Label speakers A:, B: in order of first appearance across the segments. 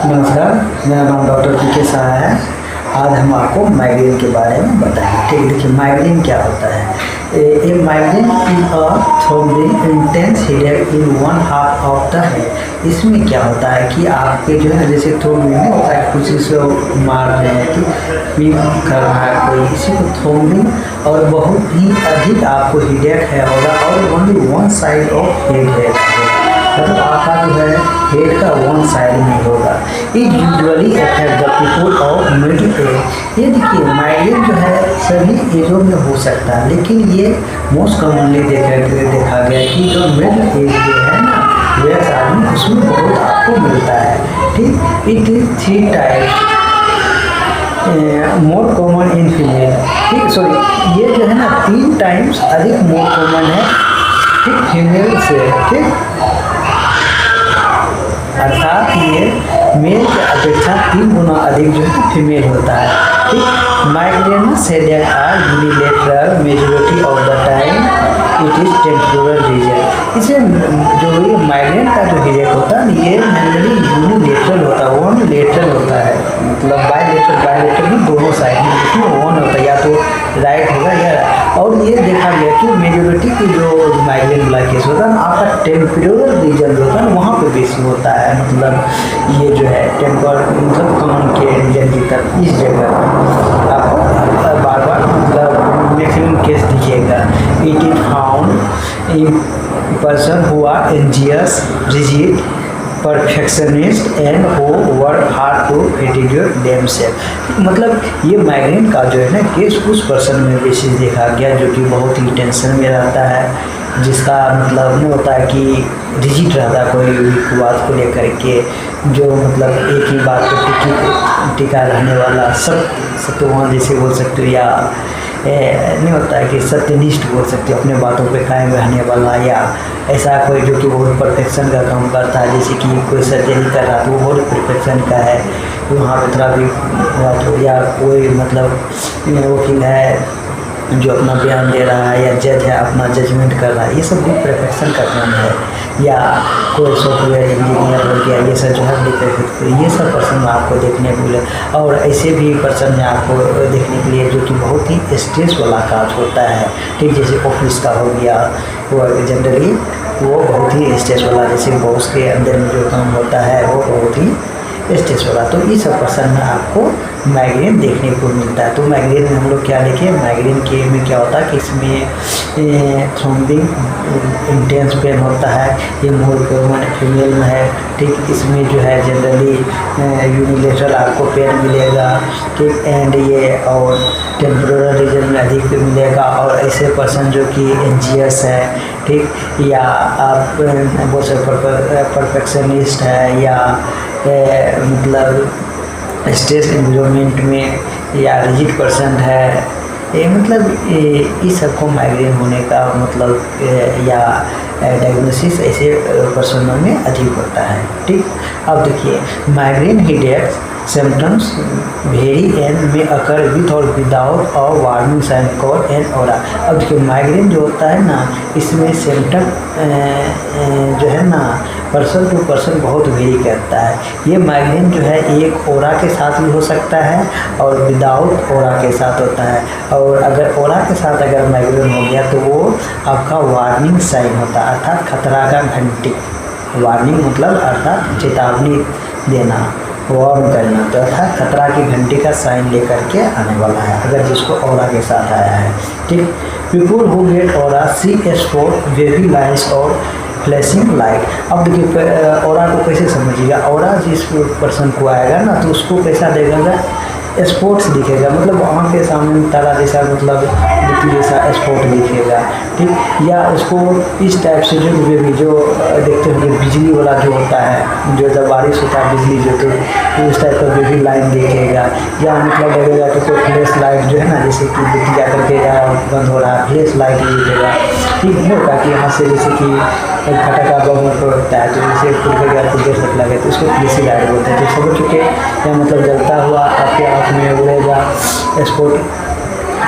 A: नमस्कार, मेरा नाम डॉक्टर पी के शाह है। आज हम आपको माइग्रेन के बारे में बताएंगे। ठीक है, देखिए माइग्रेन क्या होता है। A migraine is a throbbing intense headache in one half of the head. इसमें क्या होता है कि आपके जो है जैसे थ्रोम्बिंग में होता है, कुछ से मार रहे हैं कि पीप कर रहा है कोई, इसी को थ्रोम्बिंग और बहुत ही अधिक आपको हेडेक है होगा और only one side of head है, मतलब आपका जो है हेड का वन साइड में होगा। It usually affect the people of middle age. ये देखिए माइग्रेन जो है सभी एजों में हो सकता है, लेकिन ये मोस्ट कॉमनली देखा गया कि जो मिडिल एज जो है ना वैसे आदमी उसमें बहुत आपको मिलता है। ठीक, it is 3 types more common in female. ठीक, सॉरी ये जो है ना 3 टाइम्स अधिक मोर कॉमन है, ठीक, फीमेल से। ठीक, अर्थात ये मेल की अपेक्षा 3 गुना अधिक जो है फीमेल होता है। ठीक, migrainous headache are unilateral majority of the time it is temporal region. इसे जो ये माइग्रेन का जो हेडेक होता है ये जनरली यूनिलेटरल होता है, वन लेटरल होता है, मतलब बायलेटरल भी दोनों साइड में, जिसमें वन होता है या तो राइट होगा या, और ये देखा गया कि मेजॉरिटी की जो माइग्रेन वाला केस होता है ना आपका टेम्पोरल रीजन जो होता है ना वहाँ पे बेसी होता है, मतलब ये जो है मतलब कान के रीजन की तरफ, इस जगह आपको बार बार मतलब मैक्सिमम केस दिखेगा। It is found in person who are anxious, rigid, perfectionist and who work hard to attitude themselves. मतलब ये माइग्रेन का जो है ना केस उस पर्सन में बेसिस देखा गया जो कि बहुत ही टेंशन में रहता है, जिसका मतलब नहीं होता है कि रिजिड रहता है कोई बात को लेकर के, जो मतलब एक ही बात पे टिका रहने वाला, सत्यवान जैसे बोल सकते हो, या नहीं होता है कि सत्यनिष्ठ बोल सकते हो, अपने बातों पे कायम रहने वाला, या ऐसा कोई जो कि बहुत परफेक्शन का काम करता है, जैसे कि कोई सर्जरी कर रहा है तो वो बहुत परफेक्शन का है, वहाँ पर थोड़ा भी हुआ तो, या कोई मतलब वकील है जो अपना बयान दे रहा है, या जज है अपना जजमेंट कर रहा है, ये सब भी परफेक्शन का काम है, या कोई सॉफ्टवेयर इंजीनियर हो गया, ये सब जो है ये सब पर्सन आपको देखने को मिले। और ऐसे भी पर्सन में आपको देखने के लिए जो कि बहुत ही स्ट्रेस वाला काम होता है, ठीक, जैसे ऑफिस का हो गया, वो जनरली वो बहुत ही स्ट्रेस वाला, जैसे बॉस के अंदर में जो काम होता है वो बहुत ही स्ट्रेस वाला, तो इस सब पर्सन में आपको माइग्रेन देखने को मिलता है। तो माइग्रेन में हम लोग क्या देखें, माइग्रेन के में क्या होता है कि इसमें थ्रोम्बिंग इंटेंस पेन होता है, ये मोर कॉमन फीमेल में है। ठीक, इसमें जो है जनरली यूनिलेटरल आपको पेन मिलेगा, ठीक, एंड ये और टेम्पोरल रीजन में अधिक मिलेगा। और ऐसे पर्सन जो कि एंजियस है, ठीक, या आप बोल सकते परफेक्शनिस्ट है, या मतलब स्ट्रेस एनवायरनमेंट में, या रिजिड पर्सन है, ये मतलब इस सबको माइग्रेन होने का मतलब या डायग्नोसिस ऐसे पर्सनों में अधिक होता है। ठीक, अब देखिए migraine headache symptoms vary and में occur with or without or warning sign called and aura. अब देखिए माइग्रेन जो होता है ना इसमें सिम्टम जो है ना पर्सन टू पर्सन बहुत वेरी करता है। ये माइग्रेन जो है एक ओरा के साथ भी हो सकता है और विदाउट ओरा के साथ होता है, और अगर ओरा के साथ अगर माइग्रेन हो गया तो वो आपका वार्निंग साइन होता है, अर्थात खतरा का घंटी। वार्निंग मतलब अर्थात चेतावनी देना, वार्न करना, तो अर्थात खतरा की घंटी का साइन लेकर के आने वाला है अगर जिसको ओरा के साथ आया है। ठीक, people who get aura see spot wavy lines or flashing light. अब देखिए ओरा को कैसे समझिएगा, ओरा जिस पर्सन को आएगा ना तो उसको कैसा देगा, स्पॉट्स दिखेगा, मतलब आँख के सामने तारा जैसा मतलब लिट्टी जैसा स्पॉट दिखेगा। ठीक, या उसको इस टाइप से जो बेबी जो देखते होंगे बिजली वाला जो होता है, जो जब बारिश होता है बिजली जो, तो उस टाइप का बेबी लाइन दिखेगा, या मतलब लगेगा तो कोई फ्लैश लाइट जो है ना, जैसे कि बिजली जाकर के बंद हो रहा है, फ्लैश लाइट दिखेगा। ठीक नहीं होगा कि यहाँ से जैसे कि फटाका बम होता है तो जैसे खुल गया तो देर तक लगे तो उसको फ्लैश लाइट बोलते हैं। तो समझ चुके, या मतलब जलता हुआ आपके आँख में उड़ेगा स्पॉट,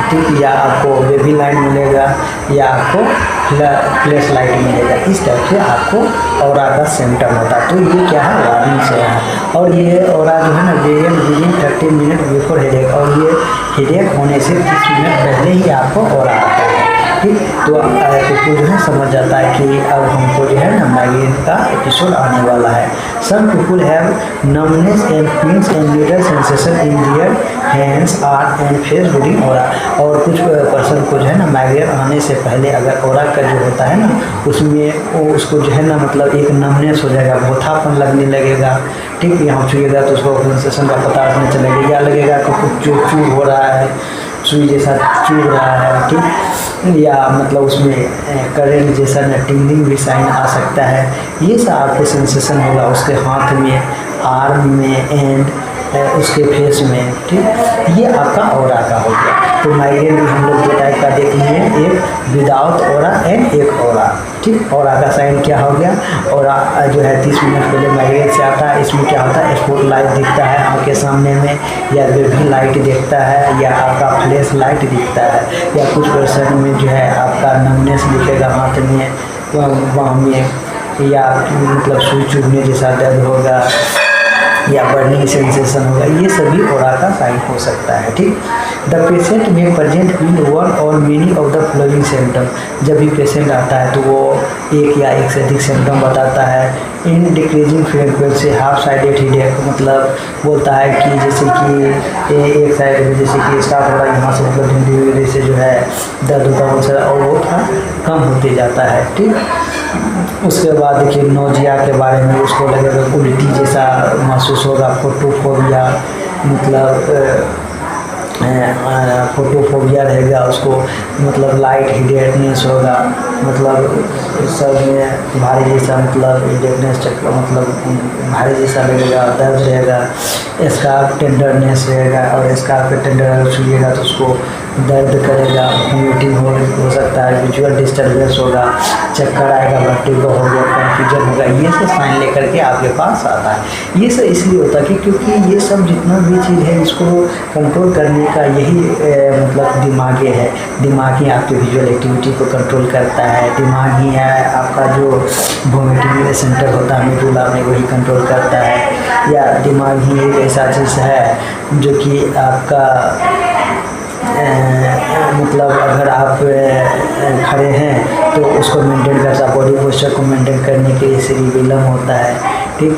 A: ठीक, या आपको बेबी लाइन मिलेगा, या आपको फ्लैश लाइट मिलेगा। इस टाइप से आपको ऑरा का सिम्टम होता है। तो ये क्या है, वार्निंग से है। और ये और जो है ना विदिन 30 मिनट बिफोर हेडेक, और ये हेडेक होने से 30 मिनट पहले ही आपको और आता है। ठीक, तो आपको जो है समझ जाता है कि अब हमको जो है ना माइग्रेन का एपिसोड आने वाला है। Some people have numbness and pins and needle sensation in their hands arm and face during aura, और कुछ पर्सन को जो है ना माइग्रेन आने से पहले अगर ओरा का जो होता है ना उसमें वो उसको जो है ना मतलब एक नमनेस हो जाएगा, बोथापन लगने लगेगा। ठीक, यहाँ छुएगा तो उसको सेंसेशन का पता नहीं चलेगा, या लगेगा कि कुछ चूर हो रहा है, सुई जैसा चूर रहा है। ठीक, या मतलब उसमें करेंट जैसा ना टिंगलिंग भी साइन आ सकता है। ये सब आपको सेंसेशन होगा उसके हाथ में, आर्म में एंड उसके फेस में। ठीक, ये आपका ऑरा का हो गया। तो माइग्रेन भी हम लोग दो टाइप का देख लिए, एक विदाउट ऑरा एंड एक ऑरा। ठीक, ऑरा का साइन क्या हो गया, ऑरा जो है 30 मिनट पहले माइग्रेन से आता है। इसमें क्या होता है, स्पॉट लाइट दिखता है आँख के सामने में, या वेवी लाइट दिखता है, या आपका फ्लैश लाइट दिखता है, या कुछ पर्सन में जो है आपका नमनेस दिखेगा हाथ में, वहाँ में, या मतलब सुई चुभने जैसा दर्द होगा, या बर्निंग सेंसेशन होगा। ये सभी ओरा का साइन हो सकता है। ठीक, द पेशेंट में प्रेजेंट विल वन और many of the flowing symptom. जब भी पेशेंट आता है तो वो एक या एक से अधिक सिम्टम बताता है। In decreasing frequency half sided headache, मतलब बोलता है कि जैसे कि एक साइड में जैसे कि स्टार्ट हो रहा है यहाँ से, मतलब धीरे से जो है दर्द होता है और वो कम होते जाता है। ठीक, उसके बाद देखिए नोजिया के बारे में, उसको लगेगा उल्टी जैसा महसूस होगा। फोटोफोबिया, मतलब फोटोफोबिया रहेगा उसको, मतलब लाइट हेडेकनेस होगा, मतलब सब में भारी जैसा, मतलब हेडेकनेस मतलब भारी जैसा लगेगा, दर्द रहेगा। स्कार्फ टेंडरनेस रहेगा, और स्कार्फ पे टेंडर छुएगा तो उसको दर्द करेगा। वोमिटिंग हो सकता है, विजुअल डिस्टर्बेंस होगा, चक्कर आएगा, वर्टिगो हो गया, कन्फ्यूजन होगा। ये सब साइन लेकर के आपके पास आता है। ये सब इसलिए होता है कि क्योंकि ये सब जितना भी चीज़ है इसको कंट्रोल करने का यही मतलब दिमागी है। दिमागी आपके विजुअल एक्टिविटी को कंट्रोल करता है। दिमागी है आपका जो वोमिटिंग सेंटर होता है मेडुला में, वही कंट्रोल करता है। या दिमाग ही एक ऐसा चीज़ है जो कि आपका मतलब अगर आप खड़े हैं तो उसको मेंटेन करता है, बॉडी पोस्चर को मेंटेन करने के लिए सेरिबेलम होता है। ठीक,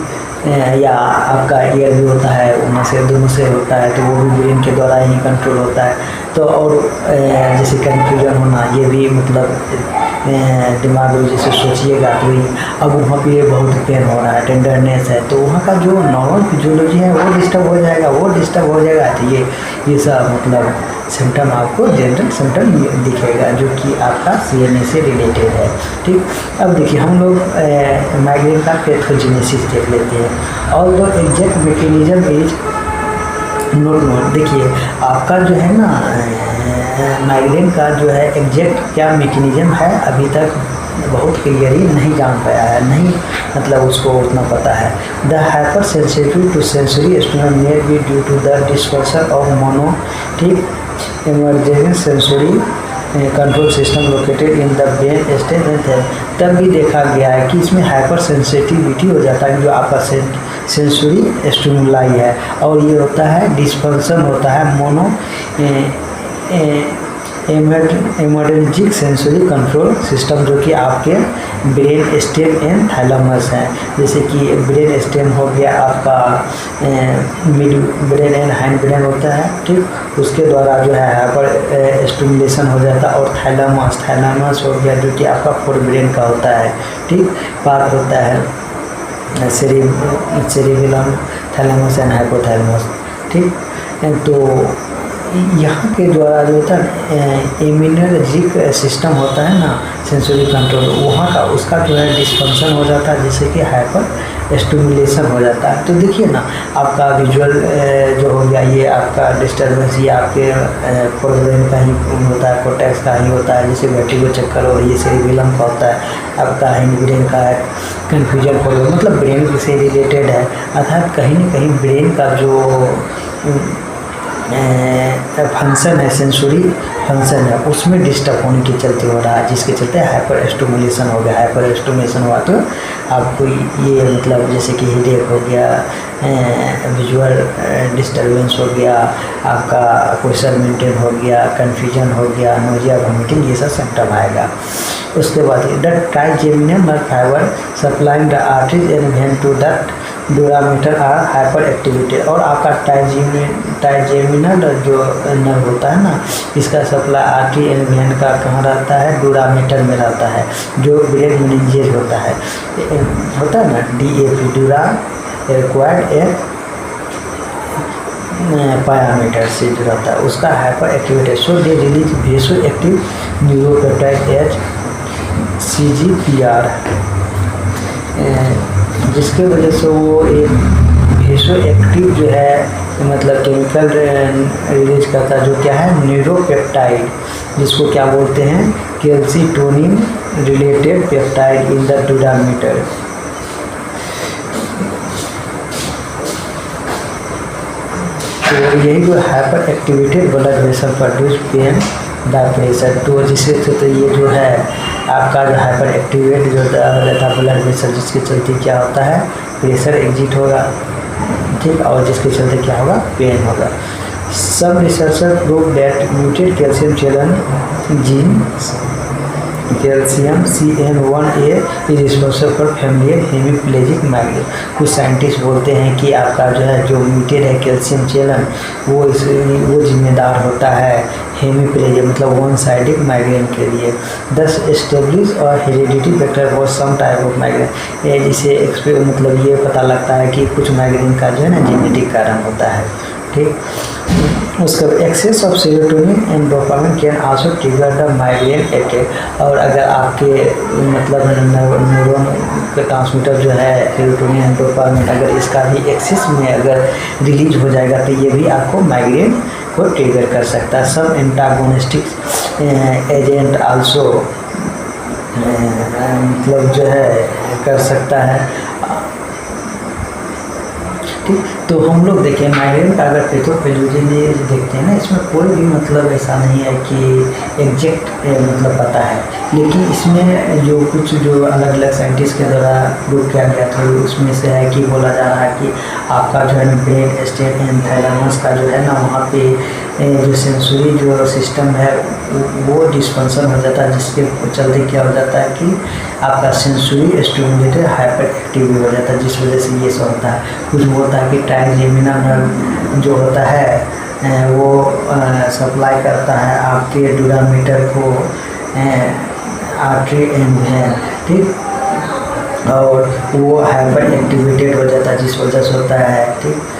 A: या आपका ईयर भी होता है, उनमें से दोनों से होता है, तो वो भी ब्रेन के द्वारा ही कंट्रोल होता है। तो और जैसे कन्फ्यूजन होना, ये भी मतलब दिमाग में जैसे सोचिएगा तो अब वहाँ पे बहुत पेन हो रहा है, टेंडरनेस है, तो वहाँ का जो नॉर्मल फिजियोलॉजी है वो डिस्टर्ब हो जाएगा, तो ये सब मतलब सिम्टम आपको जनरल सिम्टम दिखेगा जो कि आपका CNA से रिलेटेड है। ठीक, अब देखिए हम लोग माइग्रेन का पैथोजेनेसिस देख लेते हैं। और the exact mechanism is note note. देखिए आपका जो है ना माइग्रेन का जो है एग्जैक्ट क्या मैकेनिज्म है अभी तक बहुत क्लियरली नहीं जान पाया है, नहीं मतलब उसको उतना पता है। The hypersensitive to sensory stimulus may be due to the dispersion of mono ठीक emergent sensory control system located in the brain stem and तब भी देखा गया है कि इसमें हाइपर सेंसिटिविटी हो जाता है जो आपका सेंसरी स्टिमुलाई है, और ये होता है डिस्पर्सन होता है mono emergent sensory control system जो कि आपके ब्रेन स्टेम एंड थैलेमस हैं। जैसे कि ब्रेन स्टेम हो गया आपका mid brain and hind brain होता है। ठीक, उसके द्वारा जो है हाइपर स्टिमुलेशन हो जाता है, और थैलेमस हो गया जो कि आपका फोर ब्रेन का होता है। ठीक, पार्ट होता है सेरिबेलम, थैलेमस एंड हाइपोथैलेमस। ठीक, तो यहाँ के द्वारा जो होता है इम्यूनर्जिक सिस्टम होता है ना सेंसरी कंट्रोल, वहाँ का उसका जो है डिस्फंक्शन हो जाता है, जैसे कि हाइपर स्टिमुलेशन हो जाता है। तो देखिए ना आपका विजुअल जो हो गया ये आपका डिस्टर्बेंस, ये आपके फोरब्रेन का ही होता है, कोर्टेक्स का ही होता है, जैसे वर्टिगो चक्कर हो, ये सेरिबेलम का होता है, आपका हैंड ब्रेन का है, कन्फ्यूजन हो, मतलब ब्रेन से रिलेटेड है। अर्थात कहीं न कहीं ब्रेन का जो फंक्शन है सेंसरी फंक्शन है उसमें डिस्टर्ब होने के चलते हो रहा है, जिसके चलते हाइपर स्टिमुलेशन हो गया। हाइपर स्टिमुलेशन हुआ तो आपको ये मतलब जैसे कि हेडेक हो गया, विजुअल डिस्टर्बेंस हो गया, आपका पोस्चर मेंटेन हो गया, कन्फ्यूजन हो गया, नोजिया, वॉमिटिंग, ये सब सिम्टम आएगा। उसके बाद the trigeminal nerve fibre supplying the arteries and vein to the dura mater are hyper activated. और आपका ट्राइजेमिनल जो नर्व होता है ना, इसका सप्लाई आर्टरी एंड वेन का कहाँ रहता है, ड्यूरामीटर में रहता है, जो ब्रेन मेनिंजेज होता है ना, DAP ड्यूरा रिक्वायर्ड ए पायामीटर से जो रहता है उसका hyper activated. So they release वेसो active neuropeptide H CGPR, जिसके वजह से वो एक वेसो एक्टिव जो है मतलब केमिकल रिलीज करता है, जो क्या है न्यूरोपेप्टाइड, जिसको क्या बोलते हैं calcitonin related peptide in the dura mater. तो यही जो hyper activated blood vessel produce pain the pressure. तो जिससे तो ये जो है आपका जो हाइपर एक्टिवेट जो रहता है ब्लड वेसल, जिसके चलते क्या होता है प्रेशर एग्जिट होगा, ठीक, और जिसके चलते क्या होगा पेन होगा। सब researcher prove that muted calcium channel gene calcium CN1A is responsible for familial hemiplegic migraine. कुछ साइंटिस्ट बोलते हैं कि आपका जो है जो म्यूटेड है कैल्शियम चैनल वो जिम्मेदार होता है हेमीप्लेजिया मतलब वन साइडेड माइग्रेन के लिए। दस एस्टेब्लिश और heredity factor for some type of migraine. जिसे मतलब ये पता लगता है कि कुछ माइग्रेन का जो है ना जेनेटिक कारण होता है, ठीक। उसका excess of serotonin and dopamine can also trigger the migraine attack. और अगर आपके मतलब न्यूरॉन का ट्रांसमीटर जो है सेरोटोनिन एंड डोपामिन अगर इसका भी एक्सेस में अगर रिलीज हो जाएगा तो ये भी आपको माइग्रेन को ट्रिगर कर सकता है। सब एंटागोनिस्टिक एजेंट आल्सो मतलब जो है कर सकता है, ठीक। तो हम लोग देखें माइग्रेन का अगर पैथोफिजियोलॉजी में देखते हैं ना, इसमें कोई भी मतलब ऐसा नहीं है कि एग्जैक्ट मतलब पता है, लेकिन इसमें जो कुछ जो अलग अलग साइंटिस्ट के द्वारा प्रूव किया गया था उसमें से है कि बोला जा रहा है कि आपका जो है ब्रेन स्टेम एंड थैलेमस का जो है ना वहाँ पे जो सेंसरी जो सिस्टम है वो डिस्फंक्शन हो जाता है, जिसके चलते क्या हो जाता है कि आपका सेंसरी स्टिमुलेटेड हाइपर एक्टिव हो जाता है, जिस वजह से ये सब होता है। कुछ बोलता है कि ट्राइजेमिनल नर्व जो होता है वो सप्लाई करता है आपके ड्यूरामीटर को आर्टरी एंड वेन, ठीक, और वो हाइपर एक्टिवेटेड हो जाता है जिस वजह से होता है, ठीक।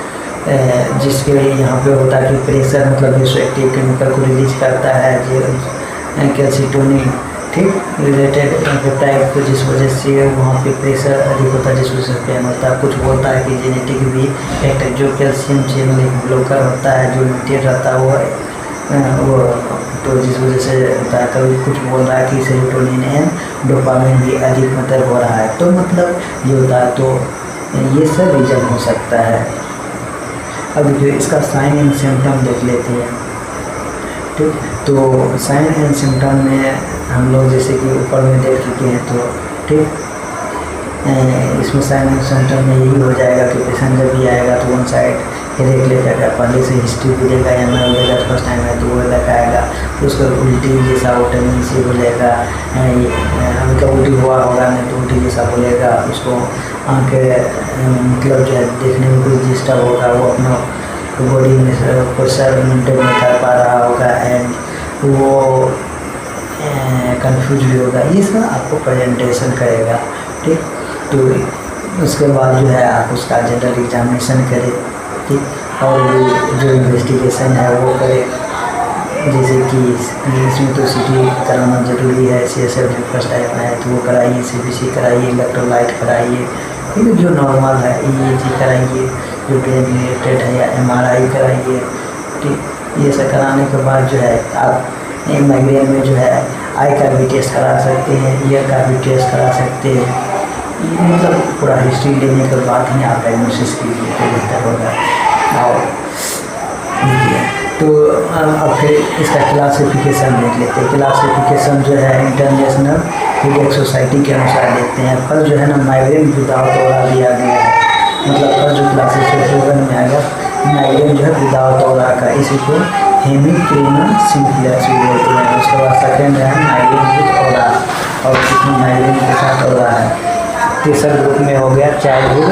A: जिसके यहाँ पे होता है कि प्रेशर मतलब वेसोएक्टिव केमिकल को रिलीज करता है जो कैल्सिटोनिन, ठीक, रिलेटेड पेप्टाइड को, जिस वजह से वहाँ पे प्रेशर अधिक होता है जिस वजह से पेन होता है। कुछ बोलता है कि जेनेटिक भी फैक्टर जो कैल्शियम चैनल ब्लॉकर होता है जो म्यूटेट रहता है वो तो जिस वजह से होता है। कभी कुछ बोल रहा है कि सेरोटोनिन एंड डोपामिन भी अधिक मतलब हो रहा है, तो मतलब ये होता है। तो ये सब रीजन हो सकता है। अब जो इसका साइन एंड सिम्टम देख लेते हैं, ठीक। तो साइन एंड सिम्टम में हम लोग जैसे कि ऊपर में देख चुके हैं, तो ठीक, इसमें साइन एंड सिम्टम में यही हो जाएगा कि पेशेंट जब भी आएगा तो वन साइड हेडेक लेकर पहले से हिस्ट्री भी देगा या ना होगा, फर्स्ट टाइम है तो वो लगाएगा, तो उसका उल्टी जैसा वो टेंडेंसी हो जाएगा, मतलब उल्टी हुआ होगा नहीं तो उल्टी जैसा बोलेगा, उसको आँखें मतलब जो है देखने में कोई डिस्टर्ब होगा, वो अपना बॉडी में प्रेशर मेंटेन नहीं कर पा रहा होगा एंड वो कंफ्यूज भी होगा। ये सब आपको प्रेजेंटेशन करेगा, ठीक। तो उसके बाद जो है आप उसका जनरल एग्जामिनेशन करें, ठीक, और जो इन्वेस्टिगेशन है वो करें, जैसे कि इसमें तो CT कराना ज़रूरी है, CSF जब फर्स्ट टाइम आए तो वो कराइए, CBC कराइए, इलेक्ट्रोलाइट कराइए, ठीक है, जो नॉर्मल है EEG कराइए, जो ब्रेन रिलेटेड है, या MRI कराइए, ठीक। ये सब कराने के बाद जो है आप माइग्रेन में जो है आई का भी टेस्ट करा सकते हैं, ईयर का भी टेस्ट करा सकते हैं, मतलब पूरा हिस्ट्री लेने के बाद ही आप डायग्नोसिस कीजिए तो बेहतर होगा। और देखिए तो अब फिर इसका क्लासिफिकेशन देख लेते हैं। क्लासिफिकेशन जो है इंटरनेशनल हेडेक सोसाइटी के अनुसार देखते हैं। फर्स्ट जो है ना माइग्रेन विदाउट ऑरा दिया गया है, मतलब फर्स्ट जो क्लासिफिकेशन में आएगा माइग्रेन जो है विदाउट ऑरा का, इसी को हेमिक्रिनल सिम्प्लेक्स भी बोलते हैं। उसके बाद सेकेंड है माइग्रेन विद ऑरा, और इसमें माइग्रेन के साथ ऑरा है। तीसरा ग्रुप में हो गया चाइल्डहुड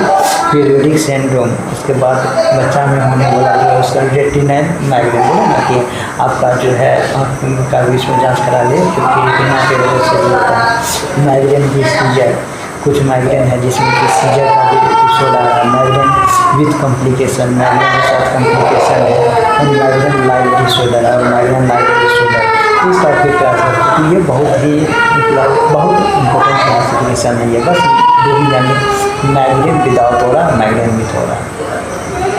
A: पीरियोडिक सिंड्रोम। उसके बाद बच्चा में होने वाला जो है उसका रेटिनल माइग्रेन, बोला ना कि आपका जो है आँख का बीच में जांच करा ले, क्योंकि रेटिना के वजह से भी होता है। माइग्रेन भी सीजर, कुछ माइग्रेन है जिसमें कि सीजर का भी एपिसोड आ रहा है। माइग्रेन विथ कॉम्प्लिकेशन, माइग्रेन के साथ कॉम्प्लिकेशन है, और माइग्रेन लाइट डिसऑर्डर और माइग्रेन लाइट डिसऑर्डर। इस टाइप के क्लास है, क्योंकि ये बहुत ही मतलब बहुत इंपॉर्टेंट क्लासिफिकेशन है ये। बस दो ही जाने, माइग्रेन विदाउट हो रहा, माइग्रेन विथ हो रहा।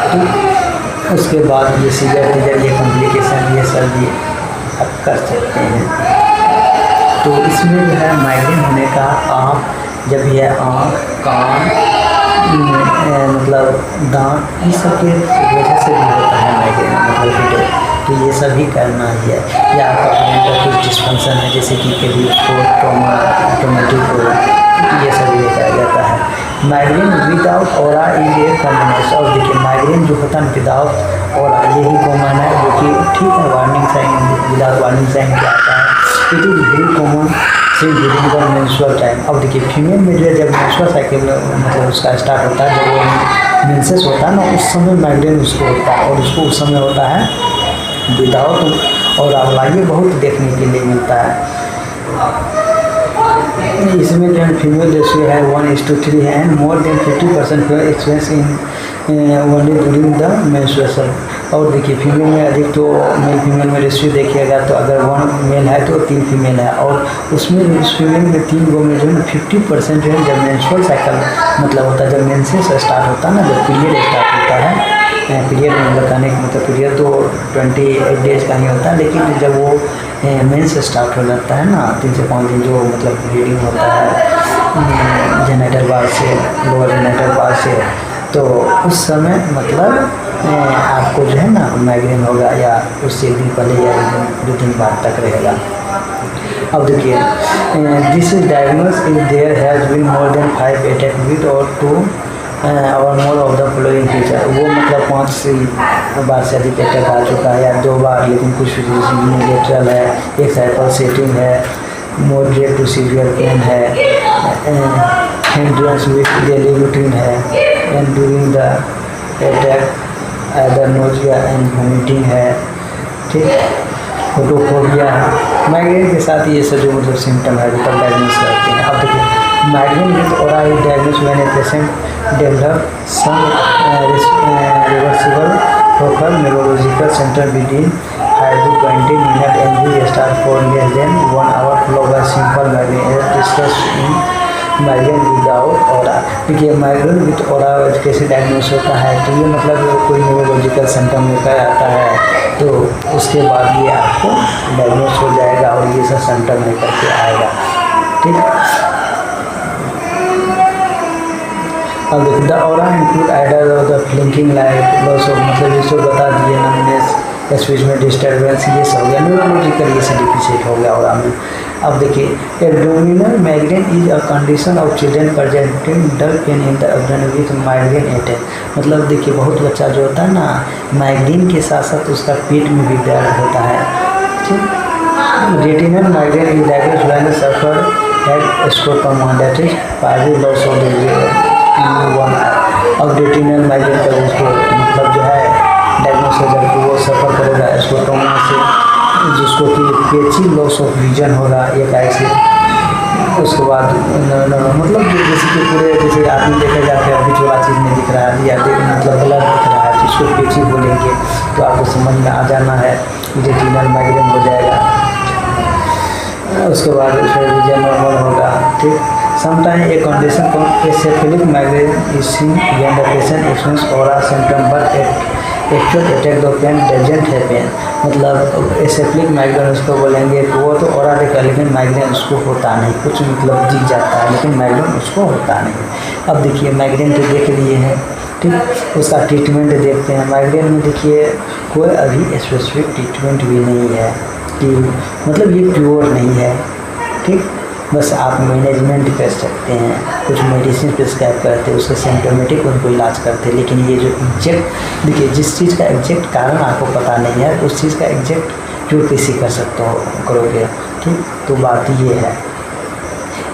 A: तो उसके बाद ये सीजर टीजर ये कॉम्प्लिकेशन ये सब भी आप कर सकते हैं। तो इसमें जो है माइग्रेन होने का आँख, जब यह आँख, कान, मतलब दांत, इस सब के वजह से भी होता है माइग्रेन, मतलब हेडेक। तो ये सभी करना ही है। या आपका ब्रेन का कुछ डिस्फंक्शन है, जैसे कि कभी ट्रॉमा ऑटोमेटिक हो, ये सभी देखा जाता है। Migraine without aura is a common. और देखिए माइग्रेन जो होता है विदाउट ऑरा यही कॉमन है, जो कि ठीक है warning sign without warning sign क्या आता है। इट इज़ वेरी कॉमन से ड्यूरिंग द मेंस्ट्रुअल टाइम। अब देखिए फीमेल में जो है जब मेंस्ट्रुअल साइकिल मतलब उसका स्टार्ट होता है, जब वो मेंसेस होता है ना, उस समय माइग्रेन उसको होता है, और उसको उस समय होता है विदाउट और अगला, ये बहुत देखने के लिए मिलता है। इसमें जो है फीमेल रेशियो है 1:3 है, and more than 50% experience in only during the menstruation. और देखिए फीमेल में अधिक, तो मेल फीमेल में रेशियो देखिएगा तो अगर 1 मेल है तो 3 फीमेल है, और उसमें इस फीमेल में 3 गो में जो है 50% जो है जब मेंस्ट्रुअल साइकिल मतलब होता है, जब मेंसेस स्टार्ट होता है ना, जब पीरियड स्टार्ट होता है, पीरियड में बताने का मतलब पीरियड तो 28 डेज का ही होता है, लेकिन जब वो मेंस स्टार्ट हो जाता है ना 3 से 5 दिन जो मतलब ब्लीडिंग होता है जेनेटर बार से, लोअर जेनेटर बार से, तो उस समय मतलब आपको जो है ना माइग्रेन होगा, या उससे एक दिन पहले या 2 दिन बाद तक रहेगा। अब देखिए this is diagnose if there has been more than 5 attack with or 2 or more of the following feature. वो मतलब 5 बार से अधिक अटैक आ चुका है, या 2 बार, लेकिन कुछ यूनिलेटरल है, एक साइकिल सेटिंग है, मॉडरेट टू सीवियर पेन है, हिंड्रेंस विथ डेली रूटीन है, and during the attack other nausea and vomiting है, ठीक, फोटोफोबिया है। माइग्रेन के साथ ये सब जो मतलब सिम्टम है, तब डायग्नोस करते हैं। अब देखिए migraine with aura is diagnose when a patient develop some reversible focal neurological center within 5 to 20 minutes, and will start for less than 1 hour, followed by simple migraine as discussed in migraine without aura. देखिए migraine with aura कैसे diagnose होता है, तो ये मतलब कोई neurological symptom लेकर आता है, तो उसके बाद ये आपको डायग्नोस हो जाएगा और ये सब सिम्टम लेकर के आएगा, ठीक। अब द ऑरा इंक्लूड आइडल और the blinking light loss of, मतलब जिसको बता दिए नमनेस, स्पीच में डिस्टर्बेंस, ये सब हो गया न्यूरोलॉजिकल, ये सब डिफिशिएट हो गया ऑरा में। अब देखिए abdominal migraine is a condition of children presenting dull pain in the abdomen with migraine attack. मतलब देखिए बहुत बच्चा जो होता है ना, माइग्रेन के साथ साथ उसका पेट में भी दर्द होता है, ठीक। Retinal migraine is diagnosed when suffer had stroma, that is partial loss of the one. अब रेटिनल माइग्रेन का उसको मतलब जो है डायग्नोस हो जबकि वो सफ़र करेगा स्कोटोमा से, जिसको कि पेची लॉस ऑफ विजन होगा एक ऐसे। उसके बाद मतलब जैसे कि पूरे जैसे आदमी देखा जाता है बीच वाला चीज़ नहीं दिख रहा है, या मतलब ब्लड दिख रहा है, जिसको पेची बोलेंगे, तो आपको समझ में आ जाना है रेटिनल माइग्रेन हो जाएगा। उसके बाद फिर विजन नॉर्मल होगा, ठीक। Sometimes a condition called encephalic migraine is seen when the patient experiences aura symptom but actual attack the pain doesn't happen। मतलब encephalic migraine उसको बोलेंगे तो वो तो ऑरा देखा, लेकिन माइग्रेन उसको होता नहीं, कुछ मतलब दिख जाता है लेकिन माइग्रेन उसको होता नहीं। अब देखिए माइग्रेन तो देख लिए हैं, ठीक, उसका ट्रीटमेंट देखते हैं। माइग्रेन में देखिए कोई अभी स्पेसिफिक ट्रीटमेंट भी नहीं है कि मतलब ये प्योर नहीं है, ठीक, बस आप मैनेजमेंट कर सकते हैं, कुछ मेडिसिन प्रिस्क्राइब करते हैं, उसके सिम्टोमेटिक उनको इलाज करते हैं। लेकिन ये जो एग्जैक्ट देखिए, जिस चीज़ का एग्जैक्ट कारण आपको पता नहीं है उस चीज़ का एग्जैक्ट क्योर कैसे कर सकते हो करोगे, ठीक। तो बात ये है,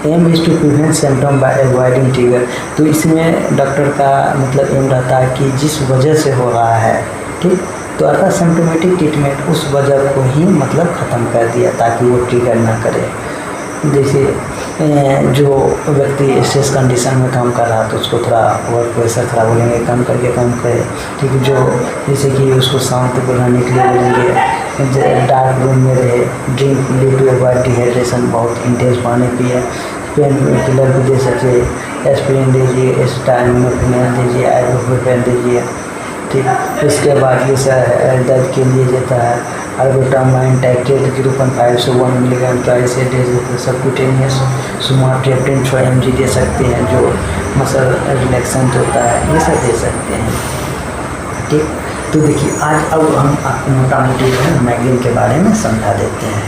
A: aim is to prevent symptom by avoiding trigger. तो इसमें डॉक्टर का मतलब एम रहता है कि जिस वजह से हो रहा है, ठीक, तो अगर सिम्टोमेटिक ट्रीटमेंट उस वजह को ही मतलब ख़त्म कर दिया ताकि वो ट्रिगर ना करे। जैसे जो व्यक्ति स्ट्रेस कंडीशन में काम कर रहा तो उसको थोड़ा वर्क प्रेशर थोड़ा बोलेंगे कम करके काम करे, ठीक, जो जैसे कि उसको शांत बनाने के लिए बोलेंगे डार्क रूम में रहे, drink due to avoid dehydration, बहुत इंटेंस पानी पिए, पेन किलर भी दे सकते, एस्पिरिन दीजिए, इस टाइम में दीजिए, आइबुप्रोफेन दीजिए, ठीक। इसके बाद ये दर्द के लिए देता है अर्बुटामाइन टाइट्रेट 0.5 से 1 milligram twice a day, subcutaneous sumatriptan 6 mg दे सकते हैं जो मसल रिलैक्सेंट होता है, ये सब दे सकते हैं, ठीक। तो देखिए आज अब हम आपको मोटा मोटी जो है माइग्रेन के बारे में समझा देते हैं।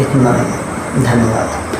A: इतना, धन्यवाद।